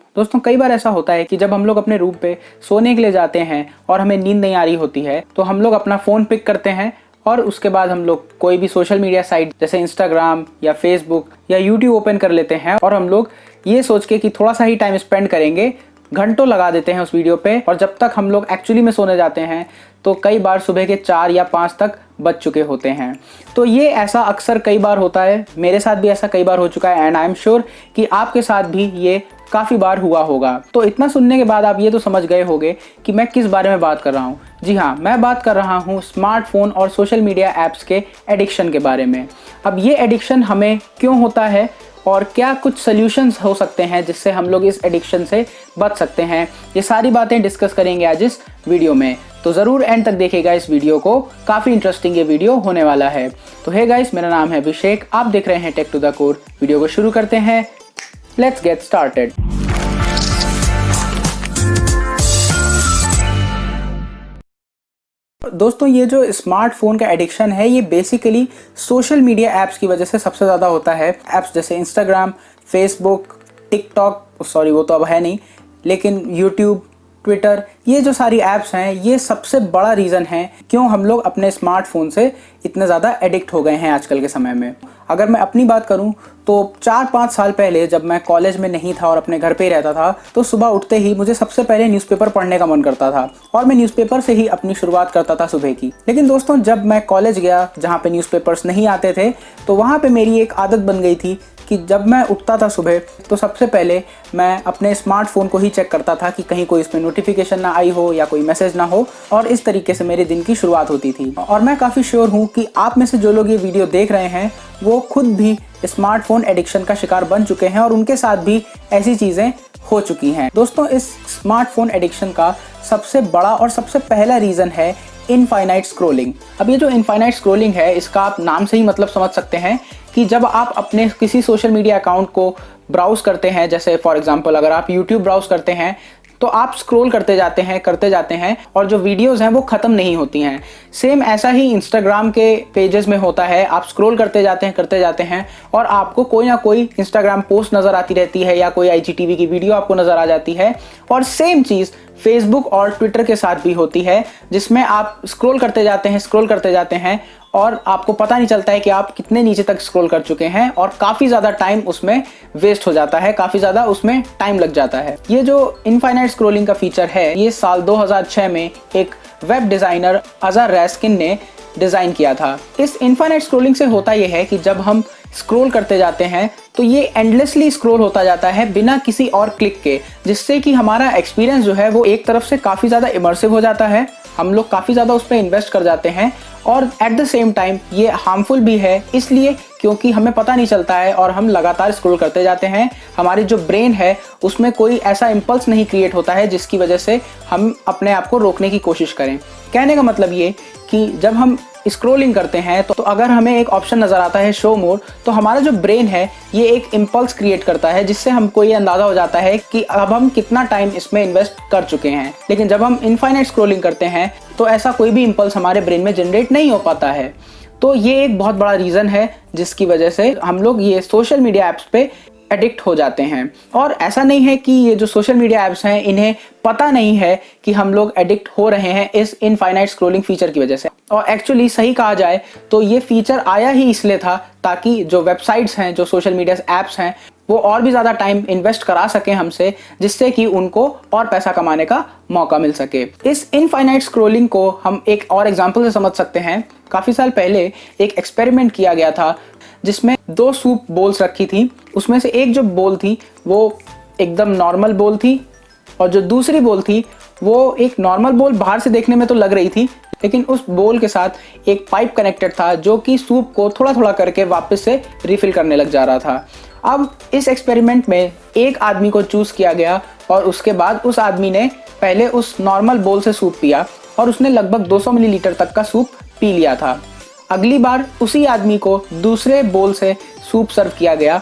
दोस्तों कई बार ऐसा होता है कि जब हम लोग अपने रूम पे सोने के लिए जाते हैं और हमें नींद नहीं आ रही होती है तो हम लोग अपना फ़ोन पिक करते हैं और उसके बाद हम लोग कोई भी सोशल मीडिया साइट जैसे इंस्टाग्राम या फेसबुक या यूट्यूब ओपन कर लेते हैं और हम लोग ये सोच के कि थोड़ा सा ही टाइम स्पेंड करेंगे, घंटों लगा देते हैं उस वीडियो पे। और जब तक हम लोग एक्चुअली में सोने जाते हैं तो कई बार सुबह के 4 या 5 तक बज चुके होते हैं। तो ये ऐसा अक्सर कई बार होता है, मेरे साथ भी ऐसा कई बार हो चुका है एंड आई एम श्योर कि आपके साथ भी ये काफ़ी बार हुआ होगा। तो इतना सुनने के बाद आप ये तो समझ गए होंगे कि मैं किस बारे में बात कर रहा हूँ। जी हाँ, मैं बात कर रहा हूँ स्मार्टफोन और सोशल मीडिया ऐप्स के एडिक्शन के बारे में। अब ये एडिक्शन हमें क्यों होता है और क्या कुछ सॉल्यूशंस हो सकते हैं जिससे हम लोग इस एडिक्शन से बच सकते हैं, ये सारी बातें डिस्कस करेंगे आज इस वीडियो में। तो ज़रूर एंड तक देखिएगा इस वीडियो को, काफ़ी इंटरेस्टिंग ये वीडियो होने वाला है। तो हे गाइस, मेरा नाम है अभिषेक, आप देख रहे हैं take to the core. Video को शुरू करते हैं, लेट्स गेट स्टार्टेड। दोस्तों ये जो स्मार्टफोन का एडिक्शन है ये बेसिकली सोशल मीडिया ऐप्स की वजह से सबसे ज़्यादा होता है। ऐप्स जैसे इंस्टाग्राम, फेसबुक, टिकटॉक, सॉरी वो तो अब है नहीं, लेकिन यूट्यूब, ट्विटर, ये जो सारी ऐप्स हैं ये सबसे बड़ा रीज़न है क्यों हम लोग अपने स्मार्टफोन से इतने ज़्यादा एडिक्ट हो गए हैं आजकल के समय में। अगर मैं अपनी बात करूं तो 4-5 साल पहले जब मैं कॉलेज में नहीं था और अपने घर पे ही रहता था तो सुबह उठते ही मुझे सबसे पहले न्यूज़पेपर पढ़ने का मन करता था और मैं न्यूज़पेपर से ही अपनी शुरुआत करता था सुबह की। लेकिन दोस्तों जब मैं कॉलेज गया जहाँ पे न्यूज़पेपर्स नहीं आते थे तो वहाँ पे मेरी एक आदत बन गई थी कि जब मैं उठता था सुबह तो सबसे पहले मैं अपने स्मार्टफोन को ही चेक करता था कि कहीं कोई इसमें नोटिफिकेशन ना आई हो या कोई मैसेज ना हो, और इस तरीके से मेरे दिन की शुरुआत होती थी। और मैं काफ़ी श्योर हूँ कि आप में से जो लोग ये वीडियो देख रहे हैं वो खुद भी स्मार्टफोन एडिक्शन का शिकार बन चुके हैं और उनके साथ भी ऐसी चीज़ें हो चुकी हैं। दोस्तों इस स्मार्टफोन एडिक्शन का सबसे बड़ा और सबसे पहला रीज़न है इनफाइनाइट स्क्रॉलिंग। अब ये जो इनफाइनाइट स्क्रॉलिंग है इसका आप नाम से ही मतलब समझ सकते हैं कि जब आप अपने किसी सोशल मीडिया अकाउंट को ब्राउज़ करते हैं, जैसे फॉर एग्जांपल अगर आप यूट्यूब ब्राउज़ करते हैं तो आप स्क्रॉल करते जाते हैं और जो वीडियोस हैं वो ख़त्म नहीं होती हैं। सेम ऐसा ही इंस्टाग्राम के पेजेस में होता है, आप स्क्रॉल करते जाते हैं और आपको कोई ना कोई इंस्टाग्राम पोस्ट नज़र आती रहती है या कोई IGTV की वीडियो आपको नज़र आ जाती है। और सेम चीज़ फेसबुक और ट्विटर के साथ भी होती है, जिसमें आप स्क्रॉल करते जाते हैं और आपको पता नहीं चलता है कि आप कितने नीचे तक स्क्रॉल कर चुके हैं और काफ़ी ज़्यादा टाइम उसमें वेस्ट हो जाता है, काफ़ी ज़्यादा उसमें टाइम लग जाता है। ये जो इनफाइनाइट स्क्रॉलिंग का फीचर है ये साल 2006 में एक वेब डिज़ाइनर अज़र रैस्किन ने डिज़ाइन किया था। इस इनफाइनाइट स्क्रॉलिंग से होता यह है कि जब हम स्क्रॉल करते जाते हैं तो ये एंडलेसली स्क्रॉल होता जाता है बिना किसी और क्लिक के, जिससे कि हमारा एक्सपीरियंस जो है वो एक तरफ से काफ़ी ज़्यादा इमर्सिव हो जाता है, हम लोग काफ़ी ज़्यादा उस पर इन्वेस्ट कर जाते हैं और एट द सेम टाइम ये हार्मफुल भी है इसलिए क्योंकि हमें पता नहीं चलता है और हम लगातार स्क्रॉल करते जाते हैं। हमारी जो ब्रेन है उसमें कोई ऐसा इम्पल्स नहीं क्रिएट होता है जिसकी वजह से हम अपने आप को रोकने की कोशिश करें। कहने का मतलब ये कि जब हम स्क्रॉलिंग करते हैं तो अगर हमें एक ऑप्शन नज़र आता है शो मोर, तो हमारा जो ब्रेन है ये एक इम्पल्स क्रिएट करता है जिससे हमको ये अंदाज़ा हो जाता है कि अब हम कितना टाइम इसमें इन्वेस्ट कर चुके हैं। लेकिन जब हम इनफाइनाइट स्क्रॉलिंग करते हैं तो ऐसा कोई भी इम्पल्स हमारे ब्रेन में जनरेट नहीं हो पाता है। तो ये एक बहुत बड़ा रीज़न है जिसकी वजह से हम लोग ये सोशल मीडिया ऐप्स पे एडिक्ट हो जाते हैं। और ऐसा नहीं है कि ये जो सोशल मीडिया ऐप्स हैं इन्हें पता नहीं है कि हम लोग एडिक्ट हो रहे हैं इस इनफाइनाइट स्क्रॉलिंग फीचर की वजह से। और एक्चुअली सही कहा जाए तो ये फीचर आया ही इसलिए था ताकि जो वेबसाइट्स हैं, जो सोशल मीडिया ऐप्स हैं, वो और भी ज़्यादा टाइम इन्वेस्ट करा सकें हमसे, जिससे कि उनको और पैसा कमाने का मौका मिल सके। इस इनफाइनाइट स्क्रॉलिंग को हम एक और एग्जांपल से समझ सकते हैं। काफ़ी साल पहले एक एक्सपेरिमेंट किया गया था जिसमें 2 सूप बोल्स रखी थी। उसमें से एक जो बोल थी वो एकदम नॉर्मल बोल थी और जो दूसरी बोल थी वो एक नॉर्मल बोल बाहर से देखने में तो लग रही थी, लेकिन उस बोल के साथ एक पाइप कनेक्टेड था जो कि सूप को थोड़ा थोड़ा करके वापस से रिफिल करने लग जा रहा था। अब इस एक्सपेरिमेंट में एक आदमी को चूज़ किया गया और उसके बाद उस आदमी ने पहले उस नॉर्मल बोल से सूप पिया और उसने लगभग 200 मिलीलीटर तक का सूप पी लिया था। अगली बार उसी आदमी को दूसरे बोल से सूप सर्व किया गया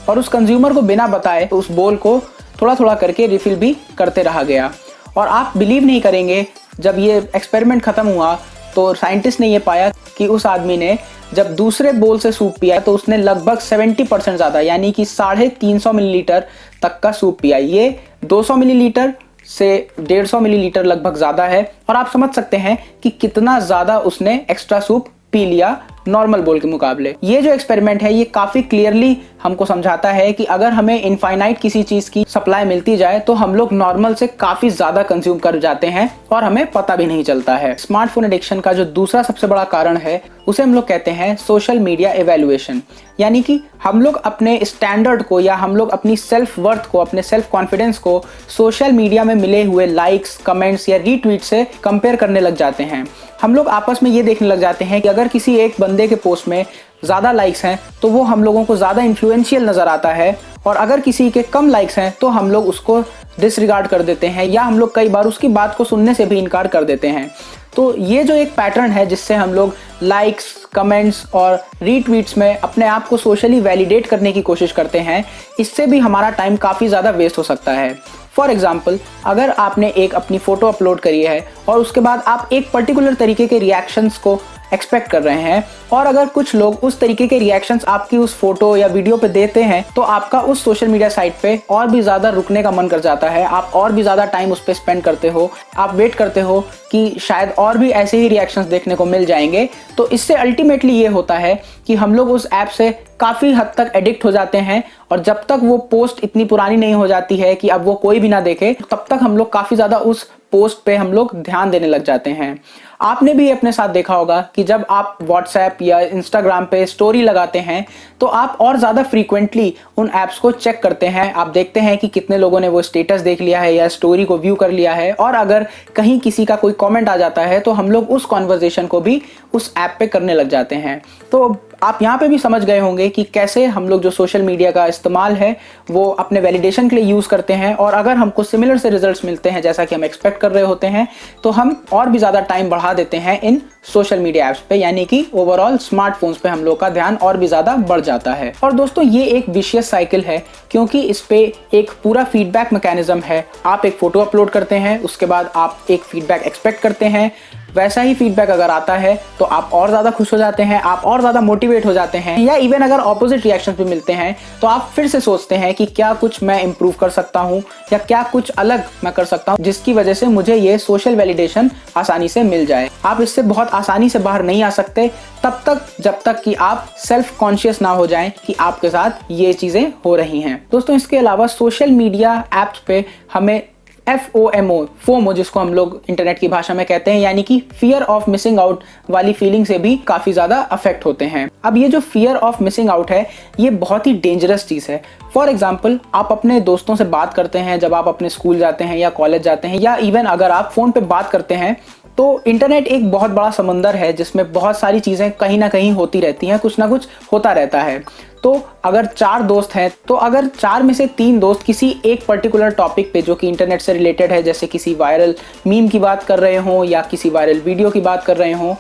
और उस कंज्यूमर को बिना बताए उस बोल को थोड़ा थोड़ा करके रिफिल भी करते रहा गया। और आप बिलीव नहीं करेंगे, जब ये एक्सपेरिमेंट ख़त्म हुआ तो साइंटिस्ट ने ये पाया कि उस आदमी ने जब दूसरे बोल से सूप पिया तो उसने लगभग 70% ज़्यादा यानी कि 350 मिलीलीटर तक का सूप पिया। ये 200 मिलीलीटर से 150 मिलीलीटर लगभग ज़्यादा है और आप समझ सकते हैं कि कितना ज़्यादा उसने एक्स्ट्रा सूप पी लिया नॉर्मल बोल के मुकाबले। ये जो एक्सपेरिमेंट है ये काफ़ी क्लियरली हमको समझाता है कि अगर हमें इनफाइनाइट किसी चीज़ की सप्लाई मिलती जाए तो हम लोग नॉर्मल से काफ़ी ज़्यादा कंज्यूम कर जाते हैं और हमें पता भी नहीं चलता है। स्मार्टफोन एडिक्शन का जो दूसरा सबसे बड़ा कारण है उसे हम लोग कहते हैं सोशल मीडिया इवैल्यूएशन, यानी कि हम लोग अपने स्टैंडर्ड को या हम लोग अपनी सेल्फ वर्थ को, अपने सेल्फ कॉन्फिडेंस को सोशल मीडिया में मिले हुए लाइक्स, कमेंट्स या रीट्वीट से कंपेयर करने लग जाते हैं। हम लोग आपस में ये देखने लग जाते हैं कि अगर किसी एक बंदे के पोस्ट में ज़्यादा लाइक्स हैं तो वो हम लोगों को ज़्यादा इन्फ्लुएंशियल नज़र आता है और अगर किसी के कम लाइक्स हैं तो हम लोग उसको डिसरिगार्ड कर देते हैं या हम लोग कई बार उसकी बात को सुनने से भी इनकार कर देते हैं। तो ये जो एक पैटर्न है जिससे हम लोग लाइक्स, कमेंट्स और रीट्वीट्स में अपने आप को सोशली वैलिडेट करने की कोशिश करते हैं, इससे भी हमारा टाइम काफ़ी ज़्यादा वेस्ट हो सकता है। फॉर एग्जाम्पल, अगर आपने एक अपनी फ़ोटो अपलोड करी है और उसके बाद आप एक पर्टिकुलर तरीके के रिएक्शंस को एक्सपेक्ट कर रहे हैं और अगर कुछ लोग उस तरीके के रिएक्शंस आपकी उस फोटो या वीडियो पे देते हैं तो आपका उस सोशल मीडिया साइट पे और भी ज़्यादा रुकने का मन कर जाता है, आप और भी ज़्यादा टाइम उस पर स्पेंड करते हो, आप वेट करते हो कि शायद और भी ऐसे ही रिएक्शंस देखने को मिल जाएंगे। तो इससे अल्टीमेटली ये होता है कि हम लोग उस ऐप से काफ़ी हद तक एडिक्ट हो जाते हैं और जब तक वो पोस्ट इतनी पुरानी नहीं हो जाती है कि अब वो कोई भी ना देखे तब तक हम लोग काफ़ी ज़्यादा उस पोस्ट पे हम लोग ध्यान देने लग जाते हैं। आपने भी अपने साथ देखा होगा कि जब आप व्हाट्सएप या इंस्टाग्राम पे स्टोरी लगाते हैं तो आप और ज़्यादा फ्रीक्वेंटली उन ऐप्स को चेक करते हैं। आप देखते हैं कि कितने लोगों ने वो स्टेटस देख लिया है या स्टोरी को व्यू कर लिया है और अगर कहीं किसी का कोई कमेंट आ जाता है तो हम लोग उस कॉन्वर्जेशन को भी उस ऐप पे करने लग जाते हैं। तो आप यहाँ पे भी समझ गए होंगे कि कैसे हम लोग जो सोशल मीडिया का इस्तेमाल है वो अपने वैलिडेशन के लिए यूज़ करते हैं और अगर हमको सिमिलर से रिजल्ट्स मिलते हैं जैसा कि हम एक्सपेक्ट कर रहे होते हैं तो हम और भी ज़्यादा टाइम बढ़ा देते हैं इन सोशल मीडिया ऐप्स पे, यानी कि ओवरऑल स्मार्टफोन्स पे हम लोग का ध्यान और भी ज़्यादा बढ़ जाता है। और दोस्तों ये एक विशियस साइकिल है क्योंकि इस पे एक पूरा फीडबैक मैकेनिज्म है। आप एक फ़ोटो अपलोड करते हैं, उसके बाद आप एक फीडबैक एक्सपेक्ट करते हैं, वैसा ही फीडबैक अगर आता है तो आप और ज़्यादा खुश हो जाते हैं, आप और ज़्यादा मोटिवेट हो जाते हैं, या इवन अगर ऑपोजिट रिएक्शन भी मिलते हैं तो आप फिर से सोचते हैं कि क्या कुछ मैं इम्प्रूव कर सकता हूँ या क्या कुछ अलग मैं कर सकता हूँ जिसकी वजह से मुझे ये सोशल वैलिडेशन आसानी से मिल जाए। आप इससे बहुत आसानी से बाहर नहीं आ सकते तब तक जब तक कि आप सेल्फ कॉन्शियस ना हो जाएं कि आपके साथ ये चीज़ें हो रही हैं। दोस्तों इसके अलावा सोशल मीडिया ऐप्स पे हमें FOMO जिसको हम लोग इंटरनेट की भाषा में कहते हैं, यानी कि फियर ऑफ मिसिंग आउट वाली फीलिंग से भी काफ़ी ज़्यादा अफेक्ट होते हैं। अब ये जो फियर ऑफ मिसिंग आउट है ये बहुत ही डेंजरस चीज़ है। फॉर एग्जाम्पल, आप अपने दोस्तों से बात करते हैं जब आप अपने स्कूल जाते हैं या कॉलेज जाते हैं, या इवन अगर आप फ़ोन पे बात करते हैं तो इंटरनेट एक बहुत बड़ा समंदर है जिसमें बहुत सारी चीज़ें कहीं ना कहीं होती रहती हैं, कुछ ना कुछ होता रहता है। तो अगर 4 दोस्त हैं तो अगर 4 में से 3 दोस्त किसी एक पर्टिकुलर टॉपिक पे जो कि इंटरनेट से रिलेटेड है, जैसे किसी वायरल मीम की बात कर रहे हों या किसी वायरल वीडियो की बात कर रहे हों,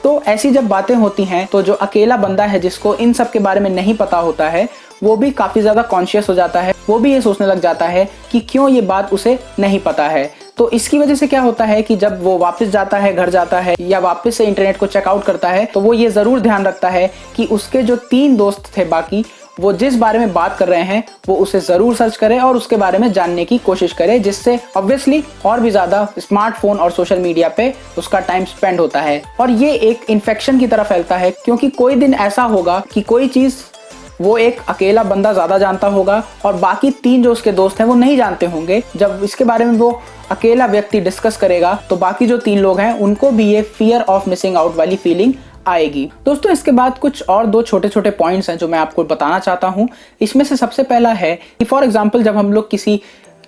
तो ऐसी जब बातें होती हैं तो जो अकेला बंदा है जिसको इन सब के बारे में नहीं पता होता है वो भी काफ़ी ज़्यादा कॉन्शियस हो जाता है। वो भी ये सोचने लग जाता है कि क्यों ये बात उसे नहीं पता है। तो इसकी वजह से क्या होता है कि जब वो वापस जाता है, घर जाता है या वापस से इंटरनेट को चेकआउट करता है तो वो ये ज़रूर ध्यान रखता है कि उसके जो 3 दोस्त थे बाकी, वो जिस बारे में बात कर रहे हैं वो उसे ज़रूर सर्च करे और उसके बारे में जानने की कोशिश करे, जिससे ऑब्वियसली और भी ज़्यादा स्मार्टफोन और सोशल मीडिया पे उसका टाइम स्पेंड होता है। और ये एक इन्फेक्शन की तरह फैलता है क्योंकि कोई दिन ऐसा होगा कि कोई चीज़ वो एक अकेला बंदा ज़्यादा जानता होगा और बाकी 3 जो उसके दोस्त हैं वो नहीं जानते होंगे। जब इसके बारे में वो अकेला व्यक्ति डिस्कस करेगा तो बाकी जो 3 लोग हैं उनको भी ये फियर ऑफ मिसिंग आउट वाली फीलिंग आएगी। दोस्तों इसके बाद कुछ और 2 छोटे छोटे पॉइंट्स हैं जो मैं आपको बताना चाहता हूँ। इसमें से सबसे पहला है कि फॉर एग्जाम्पल जब हम लोग किसी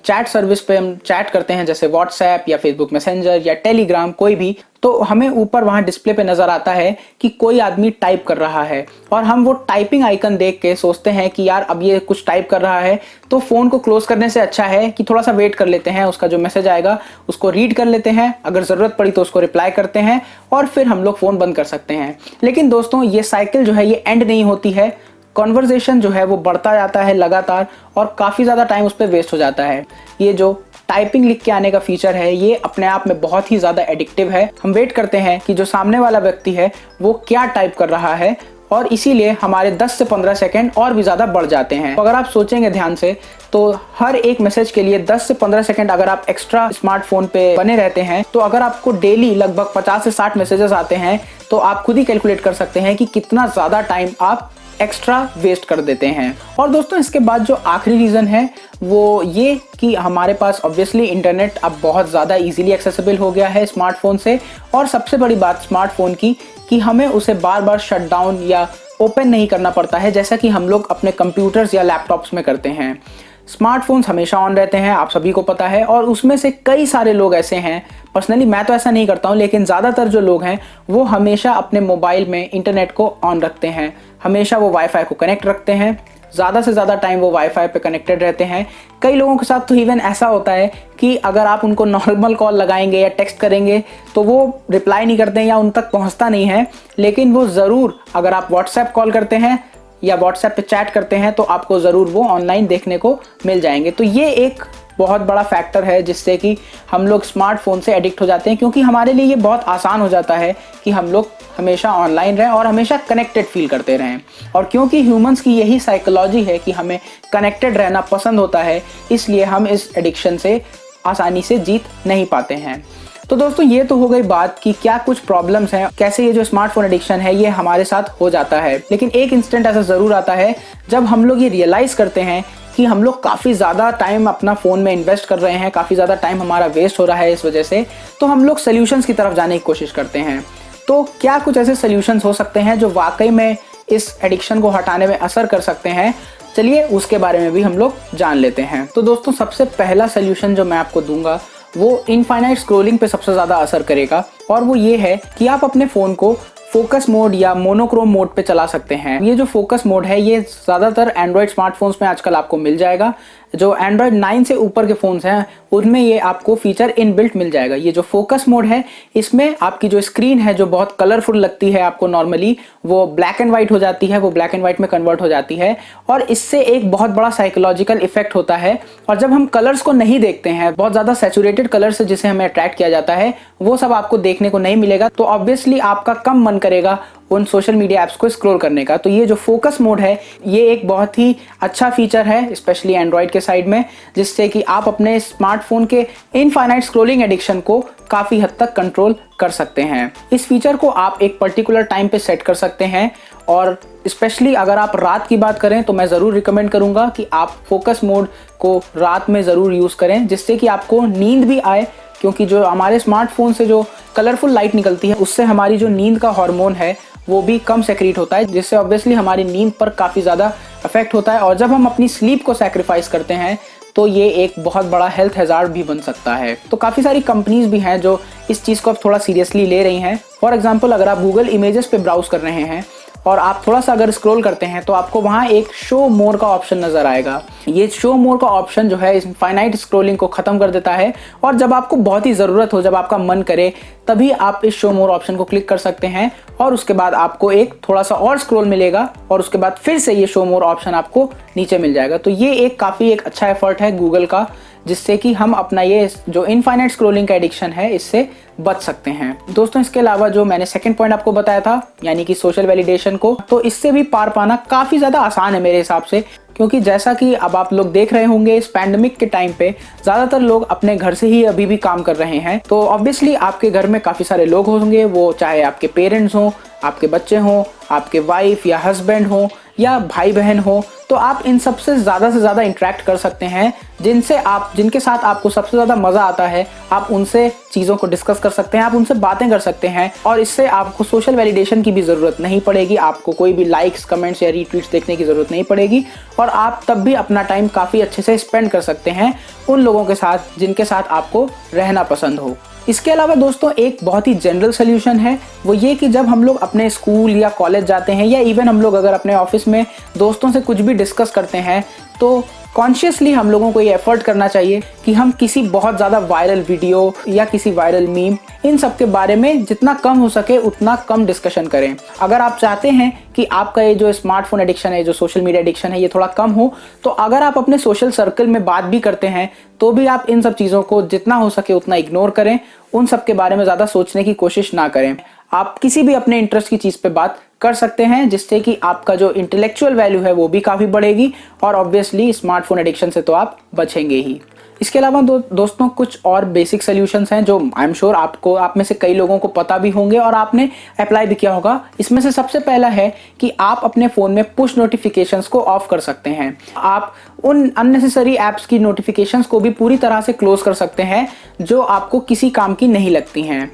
चैट सर्विस पे हम चैट करते हैं जैसे व्हाट्सएप या फेसबुक मैसेंजर या टेलीग्राम कोई भी, तो हमें ऊपर वहाँ डिस्प्ले पे नज़र आता है कि कोई आदमी टाइप कर रहा है और हम वो टाइपिंग आइकन देख के सोचते हैं कि यार अब ये कुछ टाइप कर रहा है तो फ़ोन को क्लोज करने से अच्छा है कि थोड़ा सा वेट कर लेते हैं, उसका जो मैसेज आएगा उसको रीड कर लेते हैं, अगर ज़रूरत पड़ी तो उसको रिप्लाई करते हैं और फिर हम लोग फ़ोन बंद कर सकते हैं। लेकिन दोस्तों ये साइकिल जो है ये एंड नहीं होती है। कॉन्वर्जेशन जो है वो बढ़ता जाता है लगातार और काफ़ी ज़्यादा टाइम उस पर वेस्ट हो जाता है। ये जो टाइपिंग लिख के आने का फीचर है, ये अपने आप में बहुत ही ज़्यादा एडिक्टिव है। हम वेट करते हैं कि जो सामने वाला व्यक्ति है वो क्या टाइप कर रहा है, और इसीलिए हमारे 10 से 15 सेकंड और भी ज़्यादा बढ़ जाते हैं। तो अगर आप सोचेंगे ध्यान से, तो हर एक मैसेज के लिए 10 से 15 सेकंड अगर आप एक्स्ट्रा स्मार्टफोन पे बने रहते हैं, तो अगर आपको डेली लगभग 50 से 60 मैसेजेस आते हैं, तो आप खुद ही कैलकुलेट कर सकते हैं कि कितना ज़्यादा टाइम आप एक्स्ट्रा वेस्ट कर देते हैं। और दोस्तों, इसके बाद जो आखिरी रीज़न है वो ये कि हमारे पास ऑब्वियसली इंटरनेट अब बहुत ज़्यादा इजीली एक्सेसिबल हो गया है स्मार्टफोन से। और सबसे बड़ी बात स्मार्टफोन की कि हमें उसे बार बार शट डाउन या ओपन नहीं करना पड़ता है, जैसा कि हम लोग अपने कंप्यूटर्स या लैपटॉप्स में करते हैं। स्मार्टफोन्स हमेशा ऑन रहते हैं, आप सभी को पता है, और उसमें से कई सारे लोग ऐसे हैं, पर्सनली मैं तो ऐसा नहीं करता हूँ, लेकिन ज़्यादातर जो लोग हैं वो हमेशा अपने मोबाइल में इंटरनेट को ऑन रखते हैं, हमेशा वो वाईफाई को कनेक्ट रखते हैं, ज़्यादा से ज़्यादा टाइम वो वाईफाई पे कनेक्टेड रहते हैं। कई लोगों के साथ तो इवन ऐसा होता है कि अगर आप उनको नॉर्मल कॉल लगाएंगे या टेक्स्ट करेंगे तो वो रिप्लाई नहीं करते हैं या उन तक पहुंचता नहीं है, लेकिन वो ज़रूर अगर आप व्हाट्सएप कॉल करते हैं या व्हाट्सएप पे चैट करते हैं तो आपको ज़रूर वो ऑनलाइन देखने को मिल जाएंगे। तो ये एक बहुत बड़ा फैक्टर है जिससे कि हम लोग स्मार्टफोन से एडिक्ट हो जाते हैं, क्योंकि हमारे लिए ये बहुत आसान हो जाता है कि हम लोग हमेशा ऑनलाइन रहें और हमेशा कनेक्टेड फील करते रहें। और क्योंकि ह्यूमंस की यही साइकोलॉजी है कि हमें कनेक्टेड रहना पसंद होता है, इसलिए हम इस एडिक्शन से आसानी से जीत नहीं पाते हैं। तो दोस्तों, ये तो हो गई बात कि क्या कुछ प्रॉब्लम्स हैं, कैसे ये जो स्मार्टफोन एडिक्शन है ये हमारे साथ हो जाता है। लेकिन एक इंस्टेंट ऐसा ज़रूर आता है जब हम लोग ये रियलाइज़ करते हैं कि हम लोग काफ़ी ज़्यादा टाइम अपना फ़ोन में इन्वेस्ट कर रहे हैं, काफ़ी ज़्यादा टाइम हमारा वेस्ट हो रहा है इस वजह से। तो हम लोग सोल्यूशंस की तरफ जाने की कोशिश करते हैं। तो क्या कुछ ऐसे सोल्यूशंस हो सकते हैं जो वाकई में इस एडिक्शन को हटाने में असर कर सकते हैं? चलिए उसके बारे में भी हम लोग जान लेते हैं। तो दोस्तों, सबसे पहला सोल्यूशन जो मैं आपको दूंगा वो इनफाइनाइट स्क्रॉलिंग पे सबसे ज़्यादा असर करेगा, और वो ये है कि आप अपने फ़ोन को फोकस मोड या मोनोक्रोम मोड पे चला सकते हैं। ये जो फोकस मोड है ये ज़्यादातर एंड्रॉयड स्मार्टफोन्स में आजकल आपको मिल जाएगा। जो एंड्रॉयड 9 से ऊपर के फ़ोन्स हैं उनमें ये आपको फीचर इनबिल्ट मिल जाएगा। ये जो फोकस मोड है इसमें आपकी जो स्क्रीन है जो बहुत कलरफुल लगती है आपको नॉर्मली, वो ब्लैक एंड वाइट हो जाती है, वो ब्लैक एंड वाइट में कन्वर्ट हो जाती है। और इससे एक बहुत बड़ा साइकोलॉजिकल इफेक्ट होता है। और जब हम कलर्स को नहीं देखते हैं, बहुत ज़्यादा सैचुरेटेड कलर्स से जिसे हमें अट्रैक्ट किया जाता है, वो सब आपको देखने को नहीं मिलेगा। तो ऑब्वियसली आपका कम मन करेगा उन सोशल मीडिया ऐप्स को स्क्रॉल करने का। तो ये जो फोकस मोड है ये एक बहुत ही अच्छा फीचर है, स्पेशली एंड्रॉयड के साइड में, जिससे कि आप अपने स्मार्टफोन के इनफाइनाइट स्क्रॉलिंग एडिक्शन को काफ़ी हद तक कंट्रोल कर सकते हैं। इस फीचर को आप एक पर्टिकुलर टाइम पे सेट कर सकते हैं, और स्पेशली अगर आप रात की बात करें तो मैं ज़रूर रिकमेंड करूँगा कि आप फोकस मोड को रात में ज़रूर यूज़ करें, जिससे कि आपको नींद भी आए। क्योंकि जो हमारे स्मार्टफोन से जो कलरफुल लाइट निकलती है उससे हमारी जो नींद का हार्मोन है वो भी कम सेक्रीट होता है, जिससे ऑब्वियसली हमारी नींद पर काफ़ी ज़्यादा इफेक्ट होता है। और जब हम अपनी स्लीप को सैक्रिफाइस करते हैं तो ये एक बहुत बड़ा हेल्थ हैजार्ड भी बन सकता है। तो काफ़ी सारी कंपनीज भी हैं जो इस चीज़ को अब थोड़ा सीरियसली ले रही हैं। फॉर एग्जांपल, अगर आप गूगल इमेजेस पे ब्राउज कर रहे हैं और आप थोड़ा सा अगर स्क्रॉल करते हैं तो आपको वहाँ एक शो मोर का ऑप्शन नज़र आएगा। ये शो मोर का ऑप्शन जो है इनफाइनाइट स्क्रॉलिंग को ख़त्म कर देता है, और जब आपको बहुत ही ज़रूरत हो, जब आपका मन करे, तभी आप इस शो मोर ऑप्शन को क्लिक कर सकते हैं, और उसके बाद आपको एक थोड़ा सा और स्क्रॉल मिलेगा, और उसके बाद फिर से ये शो मोर ऑप्शन आपको नीचे मिल जाएगा। तो ये एक काफ़ी एक अच्छा एफर्ट है गूगल का, जिससे कि हम अपना ये जो इनफाइनाइट स्क्रॉलिंग का एडिक्शन है इससे बच सकते हैं। दोस्तों, इसके अलावा जो मैंने सेकंड पॉइंट आपको बताया था, यानी कि सोशल वैलिडेशन को, तो इससे भी पार पाना काफ़ी ज़्यादा आसान है मेरे हिसाब से। क्योंकि जैसा कि अब आप लोग देख रहे होंगे इस पैंडेमिक के टाइम पे ज़्यादातर लोग अपने घर से ही अभी भी काम कर रहे हैं। तो ऑब्वियसली आपके घर में काफ़ी सारे लोग होंगे, वो चाहे आपके पेरेंट्स हों, आपके बच्चे हों, आपके वाइफ या हस्बैंड हों, या भाई बहन हो। तो आप इन सबसे ज़्यादा इंटरेक्ट कर सकते हैं, जिनके साथ आपको सबसे ज़्यादा मज़ा आता है। आप उनसे चीज़ों को डिस्कस कर सकते हैं, आप उनसे बातें कर सकते हैं, और इससे आपको सोशल वैलिडेशन की भी ज़रूरत नहीं पड़ेगी। आपको कोई भी लाइक्स, कमेंट्स या रीट्वीट्स देखने की ज़रूरत नहीं पड़ेगी, और आप तब भी अपना टाइम काफ़ी अच्छे से स्पेंड कर सकते हैं उन लोगों के साथ जिनके साथ आपको रहना पसंद हो। इसके अलावा दोस्तों, एक बहुत ही जनरल सोल्यूशन है, वो ये कि जब हम लोग अपने स्कूल या कॉलेज जाते हैं, या इवन हम लोग अगर अपने ऑफिस में दोस्तों से कुछ भी डिस्कस करते हैं, तो कॉन्शियसली हम लोगों को ये एफर्ट करना चाहिए कि हम किसी बहुत ज़्यादा वायरल वीडियो या किसी वायरल मीम इन सब के बारे में जितना कम हो सके उतना कम डिस्कशन करें। अगर आप चाहते हैं कि आपका ये जो स्मार्टफोन एडिक्शन है, जो सोशल मीडिया एडिक्शन है, ये थोड़ा कम हो, तो अगर आप अपने सोशल सर्कल में बात भी करते हैं तो भी आप इन सब चीज़ों को जितना हो सके उतना इग्नोर करें, उन सब के बारे में ज़्यादा सोचने की कोशिश ना करें। आप किसी भी अपने इंटरेस्ट की चीज़ पे बात कर सकते हैं जिससे कि आपका जो इंटेलेक्चुअल वैल्यू है वो भी काफ़ी बढ़ेगी और ऑब्वियसली स्मार्टफोन एडिक्शन से तो आप बचेंगे ही। इसके अलावा दोस्तों कुछ और बेसिक सॉल्यूशंस हैं जो आई एम श्योर आप में से कई लोगों को पता भी होंगे और आपने अप्लाई भी किया होगा। इसमें से सबसे पहला है कि आप अपने फ़ोन में पुश नोटिफिकेशंस को ऑफ कर सकते हैं। आप उन अननेसेसरी ऐप्स की नोटिफिकेशंस को भी पूरी तरह से क्लोज कर सकते हैं जो आपको किसी काम की नहीं लगती हैं।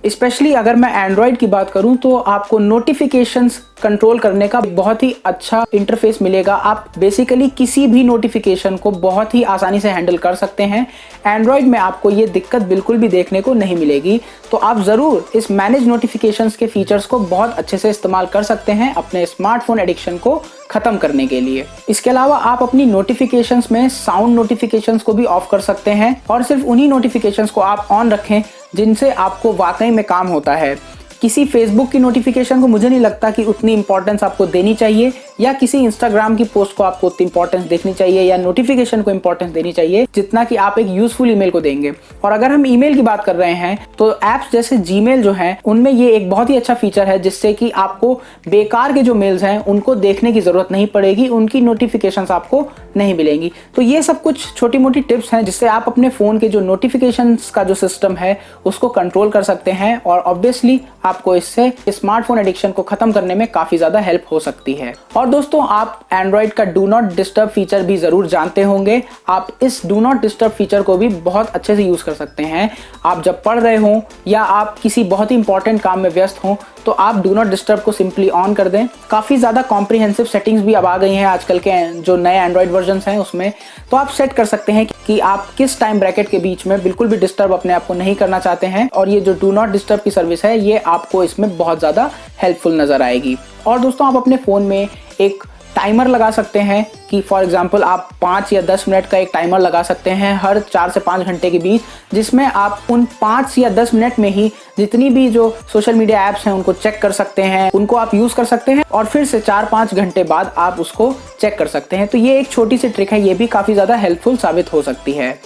स्पेशली अगर मैं एंड्रॉयड की बात करूं तो आपको नोटिफिकेशंस कंट्रोल करने का बहुत ही अच्छा इंटरफेस मिलेगा। आप बेसिकली किसी भी नोटिफिकेशन को बहुत ही आसानी से हैंडल कर सकते हैं। एंड्रॉयड में आपको ये दिक्कत बिल्कुल भी देखने को नहीं मिलेगी। तो आप ज़रूर इस मैनेज नोटिफिकेशंस के फीचर्स को बहुत अच्छे से इस्तेमाल कर सकते हैं अपने स्मार्टफोन एडिक्शन को ख़त्म करने के लिए। इसके अलावा आप अपनी नोटिफिकेशंस में साउंड नोटिफिकेशंस को भी ऑफ कर सकते हैं और सिर्फ उन्हीं नोटिफिकेशंस को आप ऑन रखें जिनसे आपको वाकई में काम होता है। किसी फेसबुक की नोटिफिकेशन को मुझे नहीं लगता कि उतनी इंपॉर्टेंस आपको देनी चाहिए, या किसी इंस्टाग्राम की पोस्ट को आपको उतनी इंपॉर्टेंस देखनी चाहिए, या नोटिफिकेशन को इंपॉर्टेंस देनी चाहिए जितना कि आप एक यूजफुल ईमेल को देंगे। और अगर हम ईमेल की बात कर रहे हैं तो ऐप्स जैसे जीमेल जो हैं उनमें ये एक बहुत ही अच्छा फीचर है जिससे कि आपको बेकार के जो मेल्स हैं उनको देखने की जरूरत नहीं पड़ेगी, उनकी नोटिफिकेशंस आपको नहीं मिलेंगी। तो ये सब कुछ छोटी मोटी टिप्स हैं जिससे आप अपने फ़ोन के जो नोटिफिकेशंस का जो सिस्टम है उसको कंट्रोल कर सकते हैं और ऑब्वियसली आपको इससे स्मार्टफोन एडिक्शन को खत्म करने में काफी ज्यादा हेल्प हो सकती है। और दोस्तों आप एंड्रॉइड का डू नॉट डिस्टर्ब फीचर भी जरूर जानते होंगे। आप इस डू नॉट डिस्टर्ब फीचर को भी बहुत अच्छे से यूज कर सकते हैं। आप जब पढ़ रहे हो या आप किसी बहुत ही इंपॉर्टेंट काम में व्यस्त हो तो आप डू नॉट डिस्टर्ब को सिंपली ऑन कर दें। काफ़ी ज़्यादा कॉम्प्रिहेंसिव सेटिंग्स भी अब आ गई हैं आजकल के जो नए एंड्रॉइड वर्जन्स हैं उसमें। तो आप सेट कर सकते हैं कि आप किस टाइम ब्रैकेट के बीच में बिल्कुल भी डिस्टर्ब अपने आप को नहीं करना चाहते हैं, और ये जो डू नॉट डिस्टर्ब की सर्विस है ये आपको इसमें बहुत ज़्यादा हेल्पफुल नज़र आएगी। और दोस्तों आप अपने फ़ोन में एक टाइमर लगा सकते हैं कि फॉर एग्जांपल आप 5 या 10 मिनट का एक टाइमर लगा सकते हैं हर 4 से 5 घंटे के बीच, जिसमें आप उन 5 या 10 मिनट में ही जितनी भी जो सोशल मीडिया ऐप्स हैं उनको चेक कर सकते हैं, उनको आप यूज़ कर सकते हैं और फिर से 4-5 घंटे बाद आप उसको चेक कर सकते हैं। तो ये एक छोटी सी ट्रिक है, ये भी काफ़ी ज़्यादा हेल्पफुल साबित हो सकती है।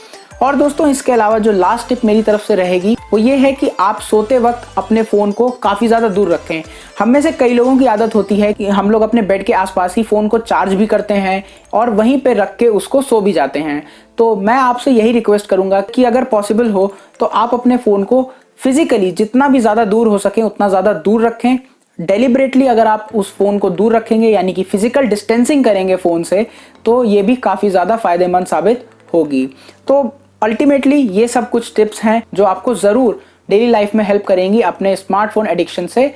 और दोस्तों इसके अलावा जो लास्ट टिप मेरी तरफ से रहेगी वो ये है कि आप सोते वक्त अपने फ़ोन को काफ़ी ज़्यादा दूर रखें। हम में से कई लोगों की आदत होती है कि हम लोग अपने बेड के आसपास ही फ़ोन को चार्ज भी करते हैं और वहीं पे रख के उसको सो भी जाते हैं। तो मैं आपसे यही रिक्वेस्ट करूँगा कि अगर पॉसिबल हो तो आप अपने फ़ोन को फिजिकली जितना भी ज़्यादा दूर हो सके उतना ज़्यादा दूर रखें। डेलिबरेटली अगर आप उस फ़ोन को दूर रखेंगे यानी कि फिजिकल डिस्टेंसिंग करेंगे फ़ोन से, तो ये भी काफ़ी ज़्यादा फ़ायदेमंद साबित होगी। तो अल्टीमेटली ये सब कुछ टिप्स हैं जो आपको ज़रूर डेली लाइफ में हेल्प करेंगी अपने स्मार्टफोन एडिक्शन से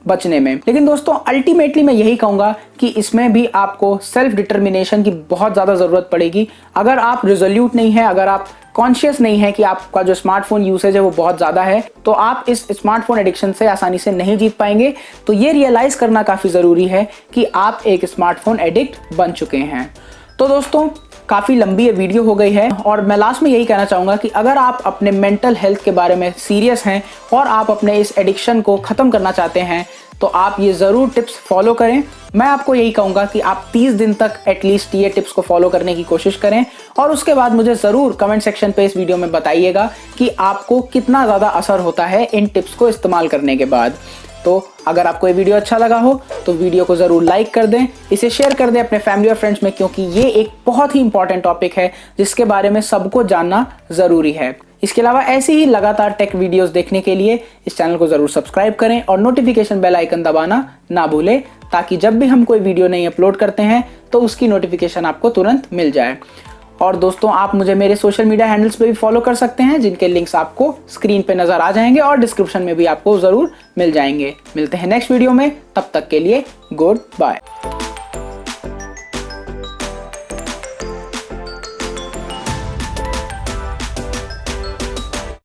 बचने में। लेकिन दोस्तों अल्टीमेटली मैं यही कहूँगा कि इसमें भी आपको सेल्फ डिटर्मिनेशन की बहुत ज़्यादा ज़रूरत पड़ेगी। अगर आप रिजोल्यूट नहीं है, अगर आप कॉन्शियस नहीं है कि आपका जो स्मार्टफोन यूसेज है वो बहुत ज़्यादा है, तो आप इस स्मार्टफोन एडिक्शन से आसानी से नहीं जीत पाएंगे। तो ये रियलाइज़ करना काफ़ी ज़रूरी है कि आप एक स्मार्टफोन एडिक्ट बन चुके हैं। तो दोस्तों काफ़ी लंबी ये वीडियो हो गई है और मैं लास्ट में यही कहना चाहूँगा कि अगर आप अपने मेंटल हेल्थ के बारे में सीरियस हैं और आप अपने इस एडिक्शन को ख़त्म करना चाहते हैं तो आप ये ज़रूर टिप्स फॉलो करें। मैं आपको यही कहूँगा कि आप 30 दिन तक एटलीस्ट ये टिप्स को फॉलो करने की कोशिश करें और उसके बाद मुझे ज़रूर कमेंट सेक्शन पे इस वीडियो में बताइएगा कि आपको कितना ज़्यादा असर होता है इन टिप्स को इस्तेमाल करने के बाद। तो अगर आपको ये वीडियो अच्छा लगा हो तो वीडियो को ज़रूर लाइक कर दें, इसे शेयर कर दें अपने फैमिली और फ्रेंड्स में, क्योंकि ये एक बहुत ही इंपॉर्टेंट टॉपिक है जिसके बारे में सबको जानना ज़रूरी है। इसके अलावा ऐसी ही लगातार टेक वीडियोस देखने के लिए इस चैनल को ज़रूर सब्सक्राइब करें और नोटिफिकेशन बेल आइकन दबाना ना भूलें, ताकि जब भी हम कोई वीडियो नई अपलोड करते हैं तो उसकी नोटिफिकेशन आपको तुरंत मिल जाए। और दोस्तों आप मुझे मेरे सोशल मीडिया हैंडल्स पे भी फॉलो कर सकते हैं, जिनके लिंक्स आपको स्क्रीन पे नज़र आ जाएंगे और डिस्क्रिप्शन में भी आपको ज़रूर मिल जाएंगे। मिलते हैं नेक्स्ट वीडियो में, तब तक के लिए गुड बाय।